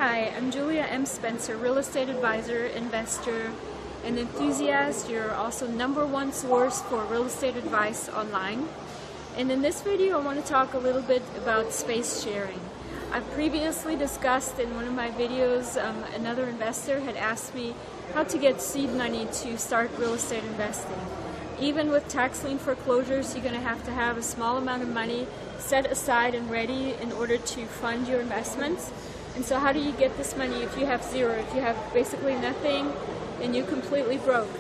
Hi, I'm Julia M. Spencer, real estate advisor, investor, and enthusiast. You're also #1 source for real estate advice online. And in this video, I want to talk a little bit about space sharing. I've previously discussed in one of my videos, another investor had asked me how to get seed money to start real estate investing. Even with tax lien foreclosures, you're going to have a small amount of money set aside and ready in order to fund your investments. And so how do you get this money if you have zero, if you have basically nothing and you're completely broke?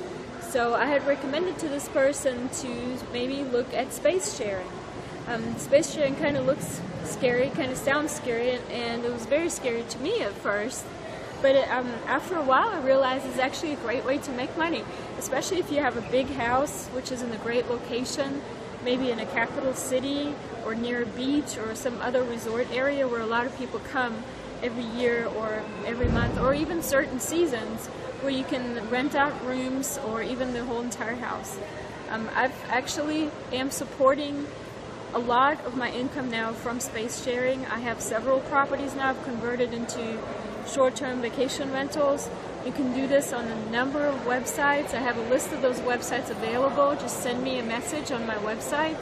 So I had recommended to this person to maybe look at space sharing. Space sharing kind of looks scary, kind of sounds scary, and it was very scary to me at first. But after a while I realized it's actually a great way to make money, especially if you have a big house which is in a great location, maybe in a capital city or near a beach or some other resort area where a lot of people come every year or every month, or even certain seasons where you can rent out rooms or even the whole entire house. I've actually am supporting a lot of my income now from space sharing. I have several properties now I've converted into short-term vacation rentals. You can do this on a number of websites. I have a list of those websites available. Just send me a message on my website.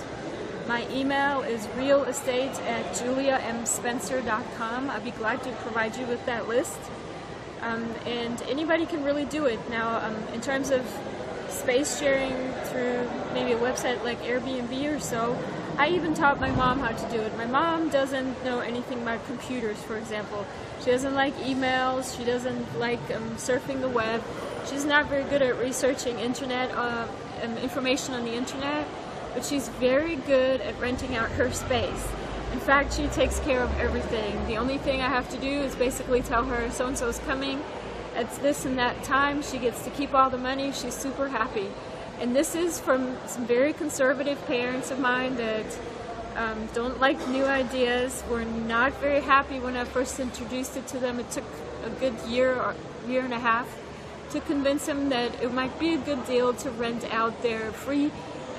My email is realestate@juliamspencer.com. I'd be glad to provide you with that list. And anybody can really do it. Now, in terms of space sharing through maybe a website like Airbnb or so, I even taught my mom how to do it. My mom doesn't know anything about computers, for example. She doesn't like emails. She doesn't like surfing the web. She's not very good at researching internet information on the internet. But she's very good at renting out her space. In fact, she takes care of everything. The only thing I have to do is basically tell her so-and-so's coming at this and that time. She gets to keep all the money. She's super happy. And this is from some very conservative parents of mine that don't like new ideas, were not very happy when I first introduced it to them. It took a good year or year and a half to convince them that it might be a good deal to rent out their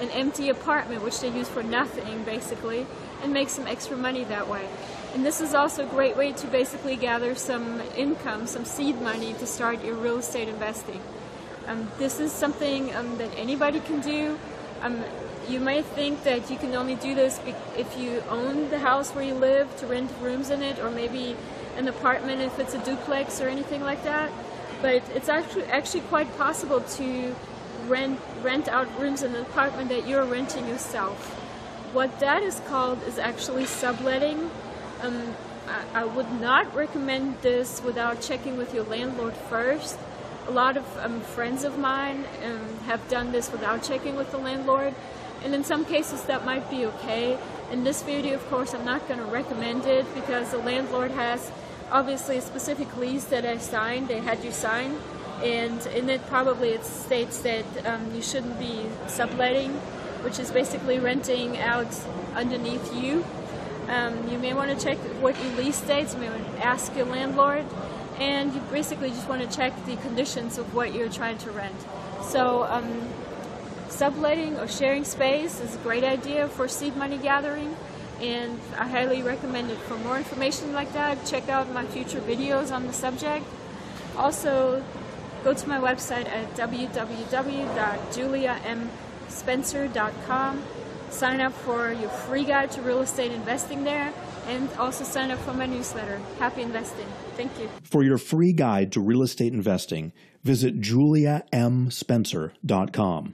an empty apartment, which they use for nothing basically, and make some extra money that way. And this is also a great way to basically gather some income, some seed money to start your real estate investing. This is something that anybody can do. You may think that you can only do this if you own the house where you live, to rent rooms in it, or maybe an apartment if it's a duplex or anything like that. But it's actually quite possible to rent out rooms in an apartment that you're renting yourself. What that is called is actually subletting. I would not recommend this without checking with your landlord first. A lot of friends of mine have done this without checking with the landlord, and in some cases that might be okay. In this video, of course, I'm not going to recommend it because the landlord has obviously a specific lease that they had you sign. And in it it states that you shouldn't be subletting, which is basically renting out underneath you. You may want to check what your lease states. You may want to ask your landlord, and you basically just want to check the conditions of what you're trying to rent. So subletting or sharing space is a great idea for seed money gathering, and I highly recommend it. For more information like that, check out my future videos on the subject. Also, go to my website at www.juliamspencer.com. Sign up for your free guide to real estate investing there, and also sign up for my newsletter. Happy investing. Thank you. For your free guide to real estate investing, visit juliamspencer.com.